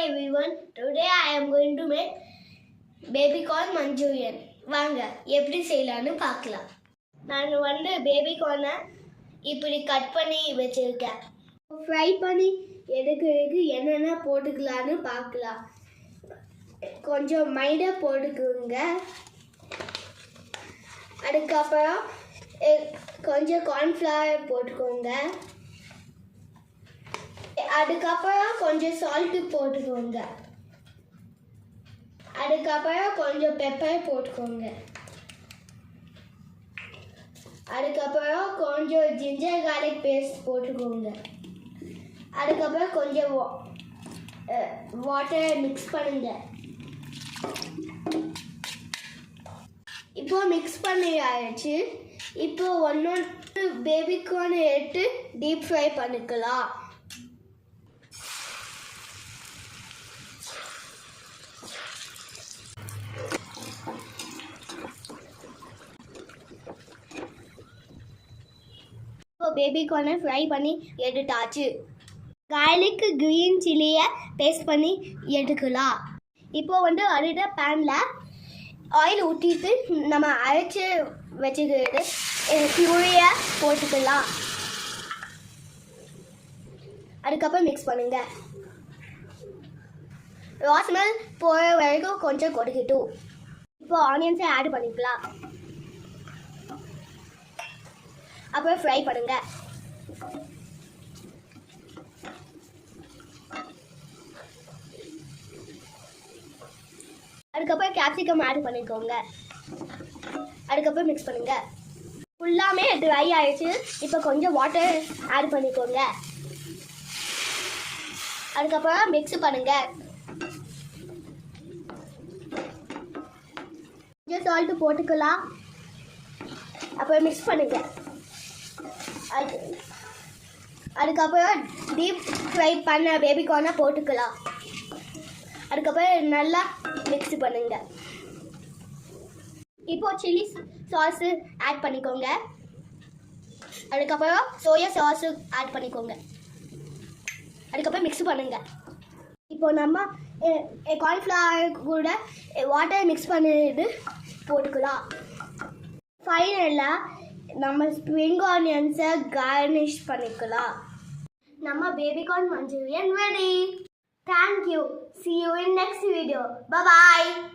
everyone. Today I am going to make baby corn Manchurian. வாங்க எப்படி செய்யலாம்னு பார்க்கலாம். நான் பேபி கார்னை இப்படி கட் பண்ணி வச்சிருக்கேன். ஃப்ரை பண்ணி எடுக்கிறதுக்கு என்னென்ன போட்டுக்கலான்னு பார்க்கலாம். கொஞ்சம் மைதா போட்டுக்குங்க. அதுக்கப்புறம் கொஞ்சம் கார்ன்ஃப்ளவர் போட்டுக்கோங்க. அதுக்கப்புறம் கொஞ்சம் சால்ட்டு போட்டுக்கோங்க. அதுக்கப்புறம் கொஞ்சம் பெப்பர் போட்டுக்கோங்க. அதுக்கப்புறம் கொஞ்சம் ஜிஞ்சர் கார்லிக் பேஸ்ட் போட்டுக்கோங்க. அதுக்கப்புறம் கொஞ்சம் வாட்டரை மிக்ஸ் பண்ணுங்க. இப்போ மிக்ஸ் பண்ணி ஆயிடுச்சு. இப்போ ஒன்று பேபி கார்ன் எடுத்து டீப் ஃப்ரை பண்ணிக்கலாம். பேபி கார்னை ஃப்ரை பண்ணி எடுத்தாச்சு. கார்லிக் கிரீன் சில்லியை பேஸ்ட் பண்ணி எடுக்கலாம். இப்போ அடுத்த பேனில் ஆயில் ஊற்றிட்டு நம்ம அரைச்சி வச்சுக்கிட்டு பியூரியை போட்டுக்கலாம். அதுக்கப்புறம் மிக்ஸ் பண்ணுங்க. ராஸ்மல் போகிற வரைக்கும் கொஞ்சம் கொடுக்கட்டும். இப்போ ஆனியன்ஸை ஆட் பண்ணிக்கலாம். அப்புறம் ஃப்ரை பண்ணுங்க. அதுக்கப்புறம் கேப்சிகம் ஆட் பண்ணிக்கோங்க. அதுக்கப்புறம் மிக்ஸ் பண்ணுங்க. ஃபுல்லாமே ட்ரை ஆயிடுச்சு. இப்போ கொஞ்சம் வாட்டர் ஆட் பண்ணிக்கோங்க. அதுக்கப்புறம் மிக்ஸ் பண்ணுங்க. கொஞ்சம் சால்ட்டு போட்டுக்கலாம். அப்புறம் மிக்ஸ் பண்ணுங்க. அதுக்கப்புறம் டீப் ஃப்ரை பண்ண பேபி கார்னை போட்டுக்கலாம். அதுக்கப்புறம் நல்லா மிக்ஸ் பண்ணுங்க. இப்போ சில்லி சாஸு ஆட் பண்ணிக்கோங்க. அதுக்கப்புறம் சோயா சாஸு ஆட் பண்ணிக்கோங்க. அதுக்கப்புறம் மிக்ஸ் பண்ணுங்க. இப்போ நம்ம கார்ன்ஃப்ளவர் கூட வாட்டர் மிக்ஸ் பண்ணிட்டு போட்டுக்கலாம். ஃபைனலாக நம்ம ஸ்ப்ரிங் ஆனியன்ஸை கார்னிஷ் பண்ணிக்கலாம். நம்ம baby corn Manchurian ready. Thank you. See you in next video. Bye bye.